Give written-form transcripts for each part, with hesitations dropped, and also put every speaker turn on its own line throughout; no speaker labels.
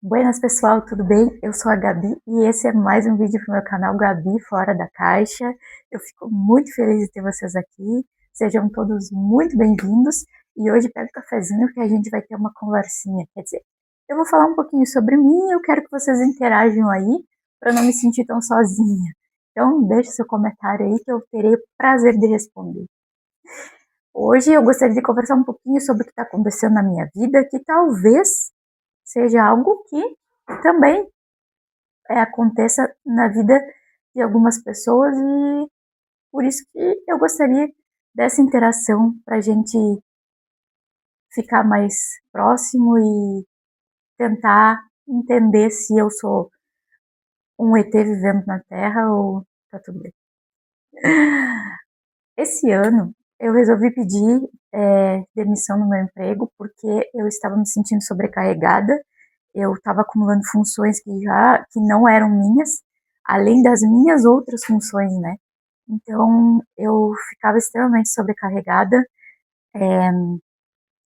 Buenas pessoal, tudo bem? Eu sou a Gabi e esse é mais um vídeo pro meu canal Gabi Fora da Caixa. Eu fico muito feliz de ter vocês aqui, sejam todos muito bem-vindos e hoje pega o cafezinho que a gente vai ter uma conversinha, quer dizer, eu vou falar um pouquinho sobre mim e eu quero que vocês interajam aí para não me sentir tão sozinha. Então deixe seu comentário aí que eu terei o prazer de responder. Hoje eu gostaria de conversar um pouquinho sobre o que está acontecendo na minha vida, que talvez seja algo que também aconteça na vida de algumas pessoas e por isso que eu gostaria dessa interação para a gente ficar mais próximo e tentar entender se eu sou um ET vivendo na Terra ou tá tudo bem. Esse ano eu resolvi pedir demissão no meu emprego porque eu estava me sentindo sobrecarregada. Eu estava acumulando funções que não eram minhas, além das minhas outras funções, né? Então eu ficava extremamente sobrecarregada, é,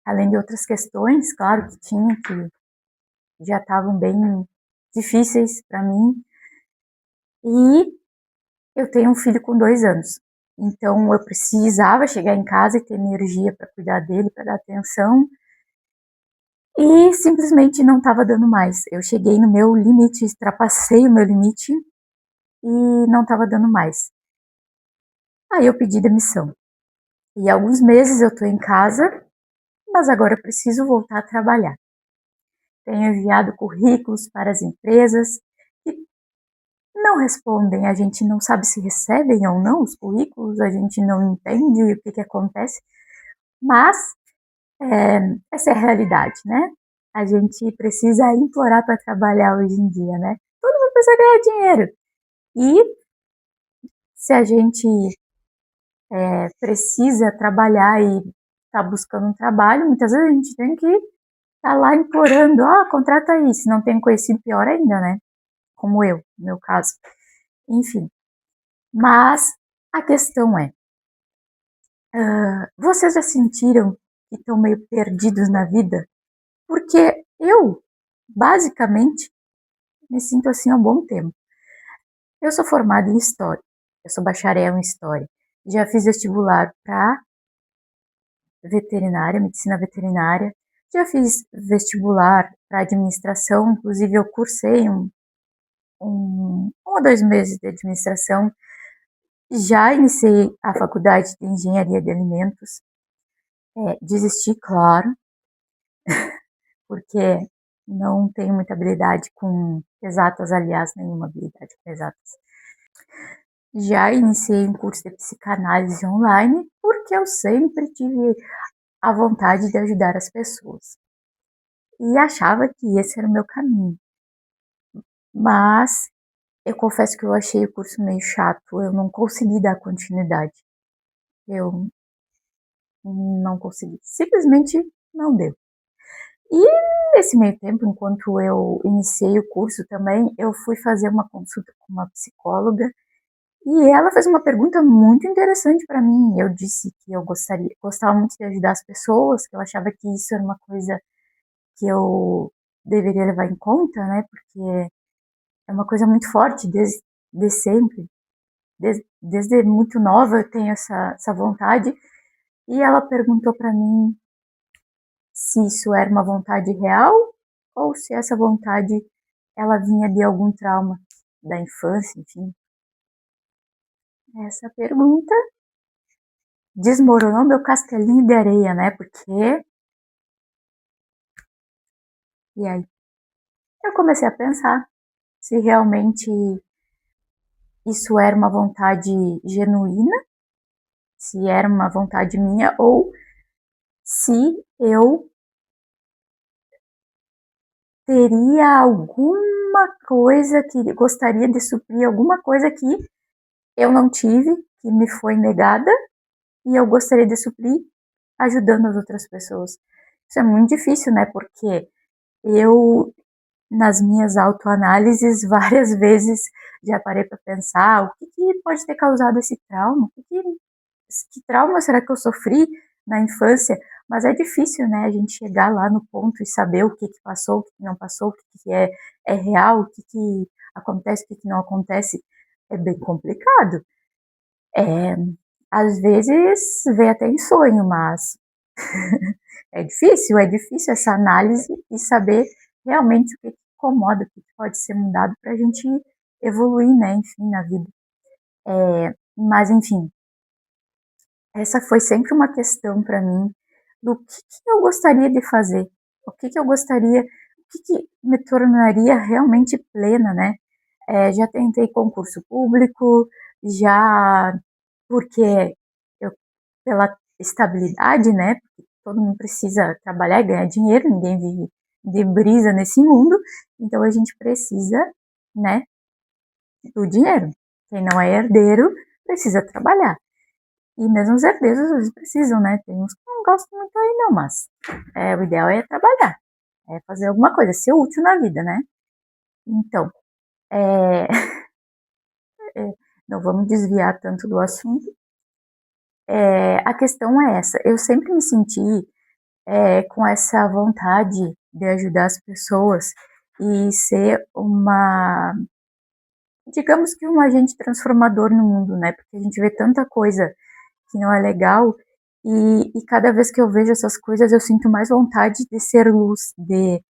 além de outras questões, claro que tinha que já estavam bem difíceis para mim. E eu tenho um filho com 2 anos, então eu precisava chegar em casa e ter energia para cuidar dele, para dar atenção. E simplesmente não estava dando mais. Eu cheguei no meu limite, ultrapassei o meu limite e não estava dando mais. Aí eu pedi demissão. E há alguns meses eu estou em casa, mas agora eu preciso voltar a trabalhar. Tenho enviado currículos para as empresas que não respondem, a gente não sabe se recebem ou não os currículos, a gente não entende o que acontece, mas essa é a realidade, né? A gente precisa implorar para trabalhar hoje em dia, né? Todo mundo precisa ganhar dinheiro. E se a gente precisa trabalhar e está buscando um trabalho, muitas vezes a gente tem que estar lá implorando, contrata aí, se não tem conhecido, pior ainda, né? Como eu, no meu caso. Enfim, mas a questão é, vocês já sentiram que estão meio perdidos na vida? Porque eu, basicamente, me sinto assim há um bom tempo. Eu sou formada em História, eu sou bacharel em História, já fiz vestibular para veterinária, medicina veterinária, já fiz vestibular para administração, inclusive eu cursei um ou 2 meses de administração, já iniciei a faculdade de engenharia de alimentos, desisti, claro, porque não tenho muita habilidade com exatas, aliás, nenhuma habilidade com exatas. Já iniciei um curso de psicanálise online, porque eu sempre tive a vontade de ajudar as pessoas. E achava que esse era o meu caminho. Mas eu confesso que eu achei o curso meio chato, eu não consegui dar continuidade. Eu não consegui, simplesmente não deu. E nesse meio tempo, enquanto eu iniciei o curso também, eu fui fazer uma consulta com uma psicóloga e ela fez uma pergunta muito interessante para mim. Eu disse que eu gostava muito de ajudar as pessoas, que eu achava que isso era uma coisa que eu deveria levar em conta, né? Porque é uma coisa muito forte desde sempre, desde muito nova eu tenho essa vontade. E ela perguntou para mim se isso era uma vontade real ou se essa vontade ela vinha de algum trauma da infância, enfim. Essa pergunta desmoronou meu castelinho de areia, né? Porque e aí eu comecei a pensar se realmente isso era uma vontade genuína, se era uma vontade minha ou se eu teria alguma coisa que gostaria de suprir, alguma coisa que eu não tive, que me foi negada e eu gostaria de suprir ajudando as outras pessoas. Isso é muito difícil, né? Porque eu, nas minhas autoanálises, várias vezes já parei para pensar o que pode ter causado esse trauma, que trauma será que eu sofri na infância mas é difícil, né, a gente chegar lá no ponto e saber o que passou, o que não passou, o que é real, o que acontece, o que não acontece. É bem complicado. É, às vezes vê até em sonho, mas é difícil essa análise e saber realmente o que incomoda, o que pode ser mudado para a gente evoluir, né, enfim, na vida. Mas, enfim, essa foi sempre uma questão para mim do que eu gostaria de fazer, o que eu gostaria, o que me tornaria realmente plena, né? Já tentei concurso público, já porque eu, pela estabilidade, né? Porque todo mundo precisa trabalhar e ganhar dinheiro, ninguém vive de brisa nesse mundo, então a gente precisa, né, do dinheiro. Quem não é herdeiro precisa trabalhar. E mesmo os herdeiros às vezes precisam, né? Tem uns que não gostam muito aí não, mas o ideal é trabalhar, é fazer alguma coisa, ser útil na vida, né? Então, é, não vamos desviar tanto do assunto. A questão é essa, eu sempre me senti com essa vontade de ajudar as pessoas e ser digamos que um agente transformador no mundo, né? Porque a gente vê tanta coisa que não é legal e cada vez que eu vejo essas coisas eu sinto mais vontade de ser luz, de,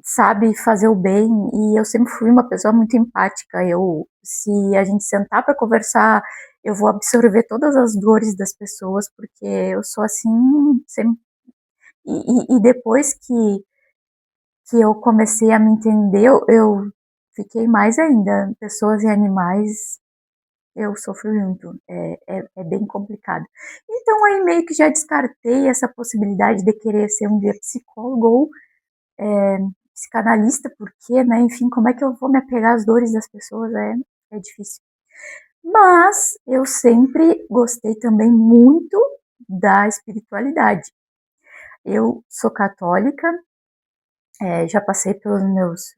sabe, fazer o bem. E eu sempre fui uma pessoa muito empática. Se a gente sentar para conversar, eu vou absorver todas as dores das pessoas, porque eu sou assim, sempre. E depois que eu comecei a me entender, eu fiquei mais ainda. Pessoas e animais, eu sofro junto. É bem complicado. Então aí meio que já descartei essa possibilidade de querer ser um dia psicólogo ou psicanalista, porque, né, enfim, como é que eu vou me apegar às dores das pessoas? É difícil. Mas eu sempre gostei também muito da espiritualidade. Eu sou católica, já passei pelos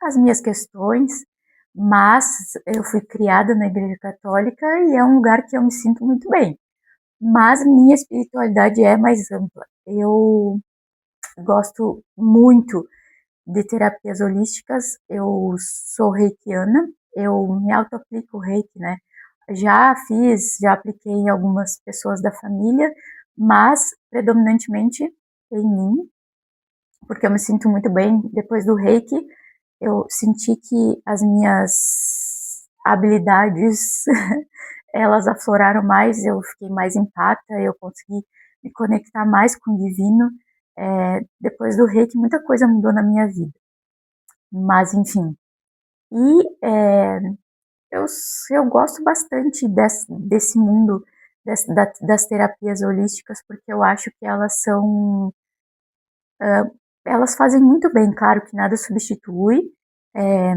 as minhas questões, mas eu fui criada na Igreja Católica e é um lugar que eu me sinto muito bem. Mas minha espiritualidade é mais ampla. Eu gosto muito de terapias holísticas, eu sou reikiana, eu me auto-aplico o reiki, né? Já apliquei em algumas pessoas da família, mas predominantemente em mim, porque eu me sinto muito bem. Depois do reiki, eu senti que as minhas habilidades elas afloraram mais, eu fiquei mais empática, eu consegui me conectar mais com o divino. Depois do reiki, muita coisa mudou na minha vida. Mas, enfim. E eu, eu gosto bastante desse mundo das terapias holísticas, porque eu acho que elas são. Elas fazem muito bem, claro que nada substitui é,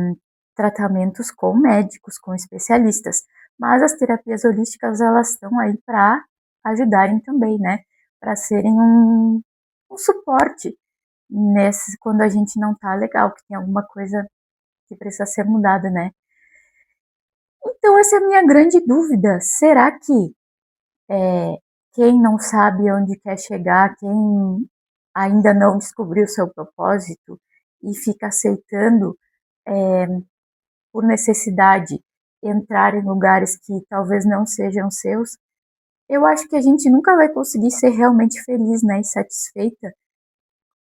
tratamentos com médicos, com especialistas, mas as terapias holísticas elas estão aí para ajudarem também, né? Para serem um suporte quando a gente não tá legal, que tem alguma coisa que precisa ser mudada, né? Então, essa é a minha grande dúvida. Será que quem não sabe onde quer chegar, quem ainda não descobriu o seu propósito e fica aceitando, por necessidade, entrar em lugares que talvez não sejam seus, eu acho que a gente nunca vai conseguir ser realmente feliz, né, e satisfeita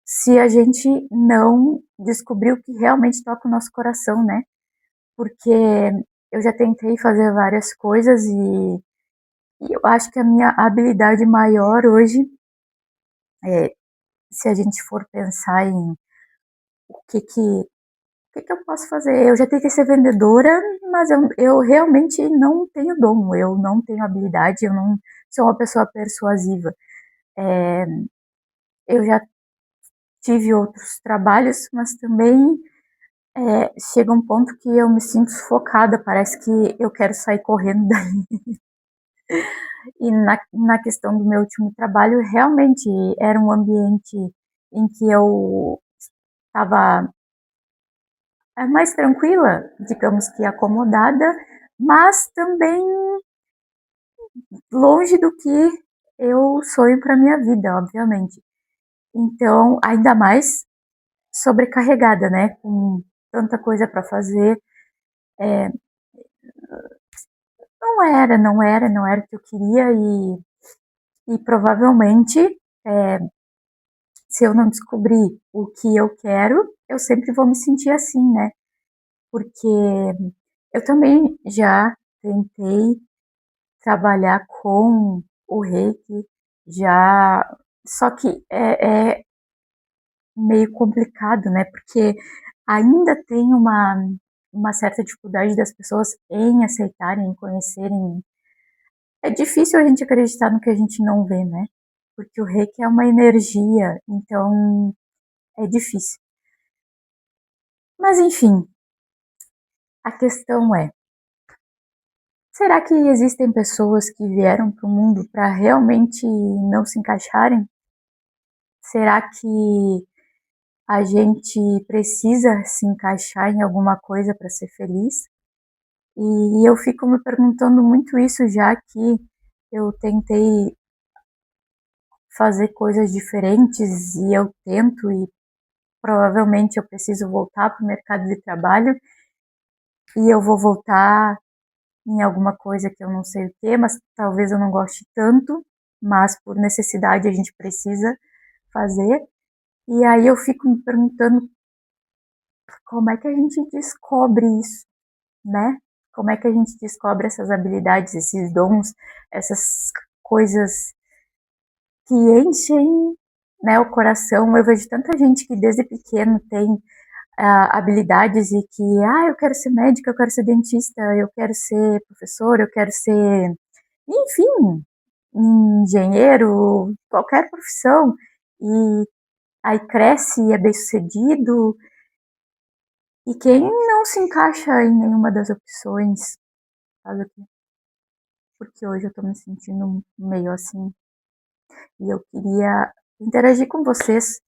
se a gente não descobrir o que realmente toca o nosso coração, né? Porque eu já tentei fazer várias coisas e eu acho que a minha habilidade maior hoje, se a gente for pensar em o que eu posso fazer, eu já tentei ser vendedora, mas eu realmente não tenho dom, eu não tenho habilidade, eu não sou uma pessoa persuasiva. É, eu já tive outros trabalhos, mas também chega um ponto que eu me sinto sufocada, parece que eu quero sair correndo dali. E na questão do meu último trabalho, realmente era um ambiente em que eu estava mais tranquila, digamos que acomodada, mas também longe do que eu sonho para minha vida, obviamente. Então, ainda mais sobrecarregada, né, com tanta coisa para fazer. Não era o que eu queria e provavelmente, é, se eu não descobrir o que eu quero, eu sempre vou me sentir assim, né? Porque eu também já tentei trabalhar com o reiki, já. Só que é meio complicado, né? Porque ainda tem uma certa dificuldade das pessoas em aceitarem, em conhecerem. É difícil a gente acreditar no que a gente não vê, né? Porque o reiki é uma energia, então é difícil. Mas enfim, a questão é: será que existem pessoas que vieram para o mundo para realmente não se encaixarem? Será que a gente precisa se encaixar em alguma coisa para ser feliz? E eu fico me perguntando muito isso, já que eu tentei fazer coisas diferentes e eu tento e provavelmente eu preciso voltar para o mercado de trabalho e eu vou voltar em alguma coisa que eu não sei o que, mas talvez eu não goste tanto, mas por necessidade a gente precisa fazer. E aí eu fico me perguntando como é que a gente descobre isso, né? Como é que a gente descobre essas habilidades, esses dons, essas coisas que enchem, né, o coração. Eu vejo tanta gente que desde pequeno tem habilidades e que, eu quero ser médica, eu quero ser dentista, eu quero ser professor, eu quero ser, enfim, engenheiro, qualquer profissão. E aí cresce e é bem sucedido. E quem não se encaixa em nenhuma das opções, sabe? Porque hoje eu tô me sentindo meio assim. E eu queria interagir com vocês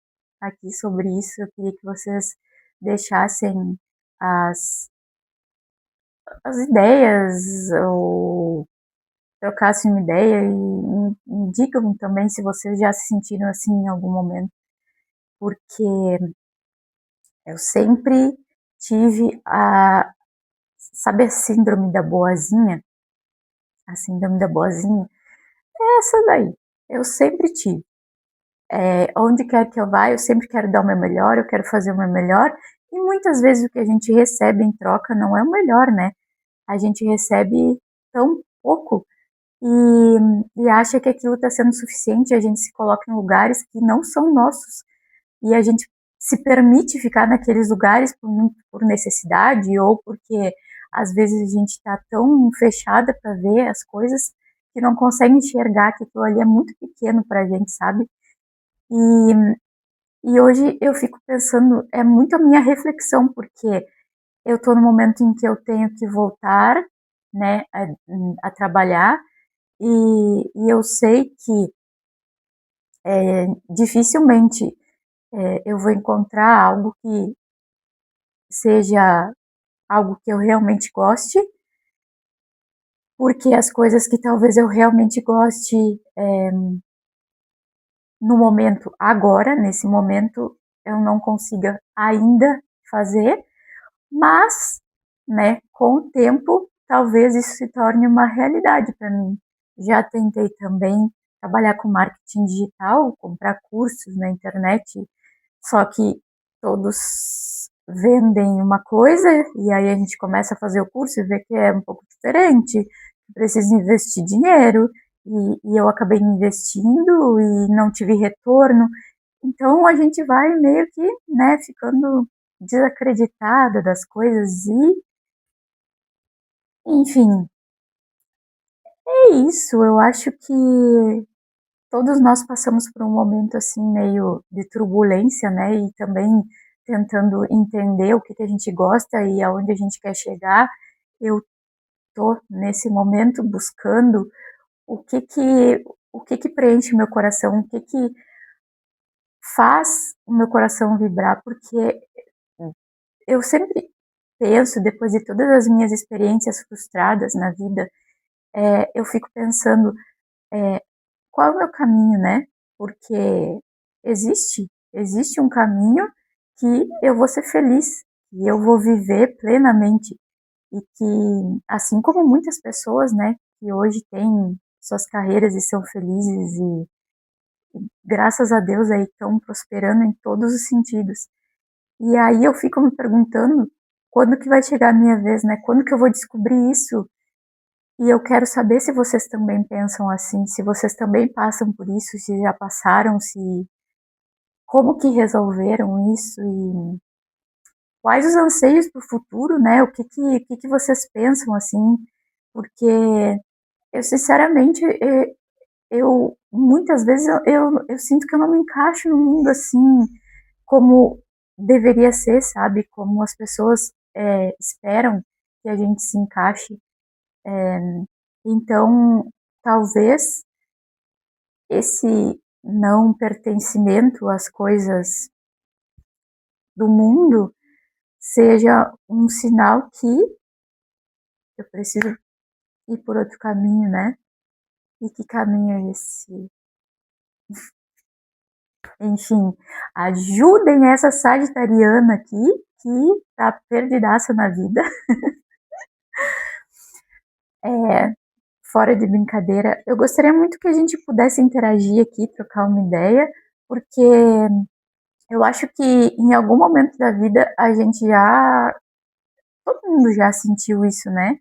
aqui sobre isso. Eu queria que vocês deixassem as, as ideias ou trocassem uma ideia e me digam também se vocês já se sentiram assim em algum momento. Porque eu sempre tive sabe a síndrome da boazinha? A síndrome da boazinha é essa daí. Eu sempre tive. Onde quer que eu vá, eu sempre quero dar o meu melhor, eu quero fazer o meu melhor, e muitas vezes o que a gente recebe em troca não é o melhor, né? A gente recebe tão pouco e acha que aquilo está sendo suficiente, a gente se coloca em lugares que não são nossos, e a gente se permite ficar naqueles lugares por necessidade ou porque às vezes a gente está tão fechada para ver as coisas que não consegue enxergar que aquilo ali é muito pequeno para a gente, sabe? E e hoje eu fico pensando, é muito a minha reflexão, porque eu estou no momento em que eu tenho que voltar, né, a trabalhar, e eu sei que dificilmente eu vou encontrar algo que seja algo que eu realmente goste, porque as coisas que talvez eu realmente goste no momento, agora, nesse momento, eu não consiga ainda fazer, mas, né, com o tempo, talvez isso se torne uma realidade para mim. Já tentei também trabalhar com marketing digital, comprar cursos na internet, só que todos vendem uma coisa e aí a gente começa a fazer o curso e vê que é um pouco diferente, precisa investir dinheiro e eu acabei investindo e não tive retorno. Então a gente vai meio que, né, ficando desacreditada das coisas e, enfim, é isso. Eu acho que todos nós passamos por um momento assim meio de turbulência, né? E também tentando entender o que que a gente gosta e aonde a gente quer chegar. Eu tô nesse momento buscando o que que o que que preenche meu coração, o que que faz o meu coração vibrar, porque eu sempre penso, depois de todas as minhas experiências frustradas na vida, eu fico pensando qual é o meu caminho, né? Porque existe um caminho que eu vou ser feliz, e eu vou viver plenamente. E que, assim como muitas pessoas, né, que hoje têm suas carreiras e são felizes e graças a Deus aí estão prosperando em todos os sentidos. E aí eu fico me perguntando quando que vai chegar a minha vez, né? Quando que eu vou descobrir isso? E eu quero saber se vocês também pensam assim, se vocês também passam por isso, se já passaram, se como que resolveram isso e quais os anseios para o futuro, né? O que que vocês pensam assim? Porque eu sinceramente eu muitas vezes eu sinto que eu não me encaixo no mundo assim como deveria ser, sabe? Como as pessoas esperam que a gente se encaixe. Então, talvez esse não pertencimento às coisas do mundo seja um sinal que eu preciso ir por outro caminho, né? E que caminho é esse? Enfim, ajudem essa sagitariana aqui que tá perdidaça na vida. É, fora de brincadeira, eu gostaria muito que a gente pudesse interagir aqui, trocar uma ideia, porque eu acho que em algum momento da vida a gente já. Todo mundo já sentiu isso, né?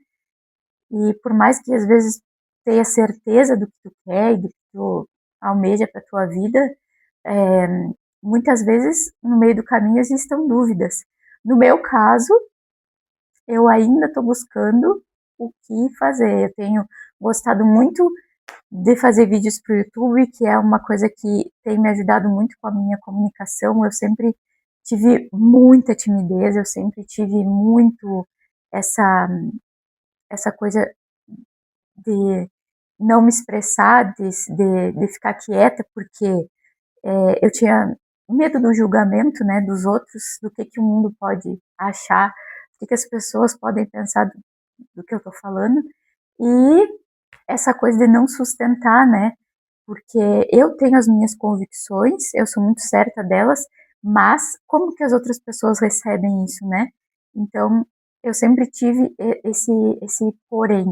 E por mais que às vezes tenha certeza do que tu quer e do que tu almeja para tua vida, é, muitas vezes no meio do caminho existem dúvidas. No meu caso, eu ainda estou buscando o que fazer. Eu tenho gostado muito de fazer vídeos para o YouTube, que é uma coisa que tem me ajudado muito com a minha comunicação. Eu sempre tive muita timidez, eu sempre tive muito essa, essa coisa de não me expressar, de ficar quieta, porque eu tinha medo do julgamento, né, dos outros, do que o mundo pode achar, o que as pessoas podem pensar do que eu estou falando. E essa coisa de não sustentar, né? Porque eu tenho as minhas convicções, eu sou muito certa delas, mas como que as outras pessoas recebem isso, né? Então, eu sempre tive esse porém.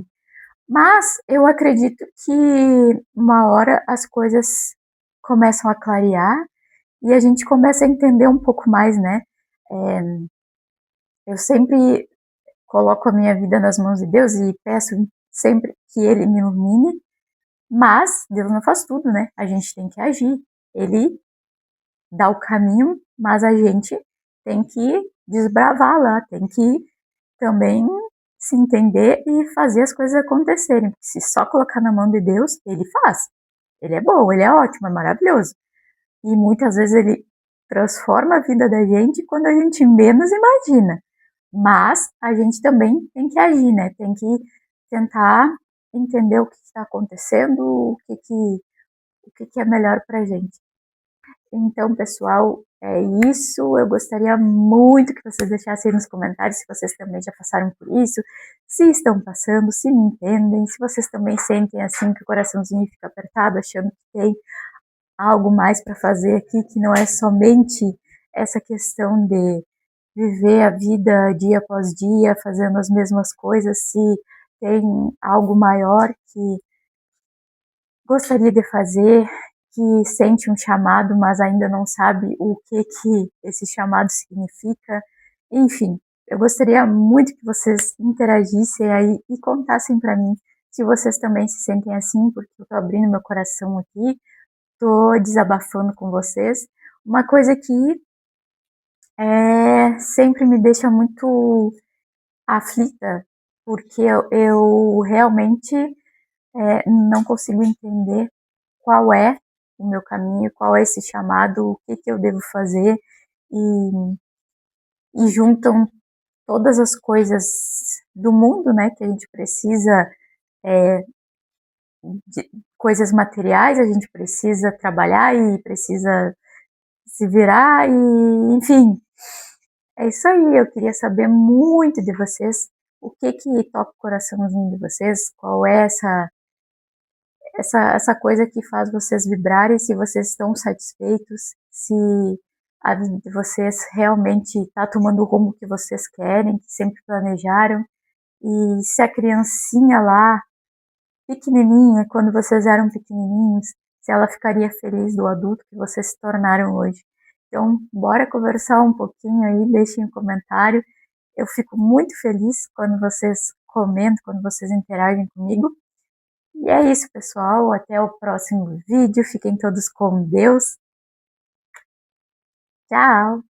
Mas eu acredito que uma hora as coisas começam a clarear e a gente começa a entender um pouco mais, né? É, eu sempre coloco a minha vida nas mãos de Deus e peço sempre que Ele me ilumine, mas Deus não faz tudo, né? A gente tem que agir. Ele dá o caminho, mas a gente tem que desbravar lá, tem que também se entender e fazer as coisas acontecerem. Se só colocar na mão de Deus, Ele faz. Ele é bom, Ele é ótimo, é maravilhoso. E muitas vezes Ele transforma a vida da gente quando a gente menos imagina. Mas a gente também tem que agir, né? Tem que tentar entender o que está acontecendo, o que é melhor para a gente. Então, pessoal, é isso. Eu gostaria muito que vocês deixassem nos comentários se vocês também já passaram por isso, se estão passando, se me entendem, se vocês também sentem assim que o coraçãozinho fica apertado, achando que tem algo mais para fazer aqui, que não é somente essa questão de viver a vida dia após dia, fazendo as mesmas coisas, se tem algo maior que gostaria de fazer, que sente um chamado, mas ainda não sabe o que esse chamado significa. Enfim, eu gostaria muito que vocês interagissem aí e contassem para mim se vocês também se sentem assim, porque eu estou abrindo meu coração aqui, estou desabafando com vocês. Uma coisa que sempre me deixa muito aflita, porque eu realmente não consigo entender qual é o meu caminho, qual é esse chamado, o que eu devo fazer, e juntam todas as coisas do mundo, né, que a gente precisa, de coisas materiais, a gente precisa trabalhar e precisa se virar, e enfim, é isso aí. Eu queria saber muito de vocês, o que toca o coraçãozinho de vocês, qual é essa coisa que faz vocês vibrarem, se vocês estão satisfeitos, se a vida de vocês realmente está tomando o rumo que vocês querem, que sempre planejaram, e se a criancinha lá, pequenininha, quando vocês eram pequenininhos, se ela ficaria feliz do adulto que vocês se tornaram hoje. Então, bora conversar um pouquinho aí, deixem um comentário. Eu fico muito feliz quando vocês comentam, quando vocês interagem comigo. E é isso, pessoal. Até o próximo vídeo. Fiquem todos com Deus. Tchau!